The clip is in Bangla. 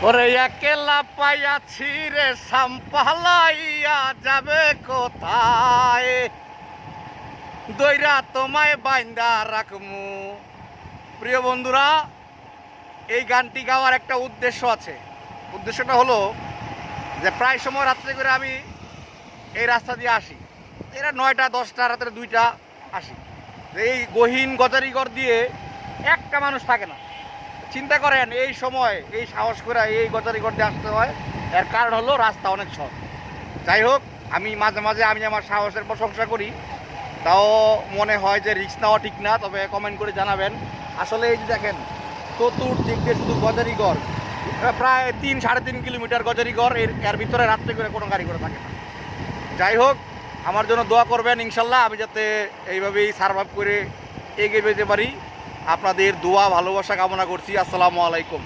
ওরে একেলা পাইয়াছি রে সাম্পালাইয়া যাবে কোথায়, দইরা তোমায় বাইন্দা রাখমু। প্রিয় বন্ধুরা, এই গানটি গাওয়ার একটা উদ্দেশ্য আছে। উদ্দেশ্যটা হলো যে প্রায় সময় রাত্রে করে আমি এই রাস্তা দিয়ে আসি, এরা 9টা 10টা রাত্রে 2টা আসি। এই গহীন গজারিঘর দিয়ে একটা মানুষ থাকে না। চিন্তা করেন এই সময় এই সাহস করে এই গজারিঘর দিয়ে আসতে হয়, এর কারণ হলো রাস্তা অনেক সহজ। যাই হোক, আমি মাঝে মাঝে আমার সাহসের প্রশংসা করি, তাও মনে হয় যে রিস্ক নেওয়া ঠিক না। তবে কমেন্ট করে জানাবেন। আসলে এই যে দেখেন, চতুর্দিক দিয়ে শুধু গজারিঘর, প্রায় 3-3.5 কিলোমিটার গজারিঘর, এর ভিতরে রাত্রে করে কোনো গাড়ি করে থাকে না। যাই হোক, আমার জন্য দোয়া করবেন ইনশাল্লাহ, আমি যাতে এইভাবেই সার্ভাইভ করে এগিয়ে যেতে পারি। আপনাদের দোয়া ভালোবাসা কামনা করছি। আসসালামু আলাইকুম।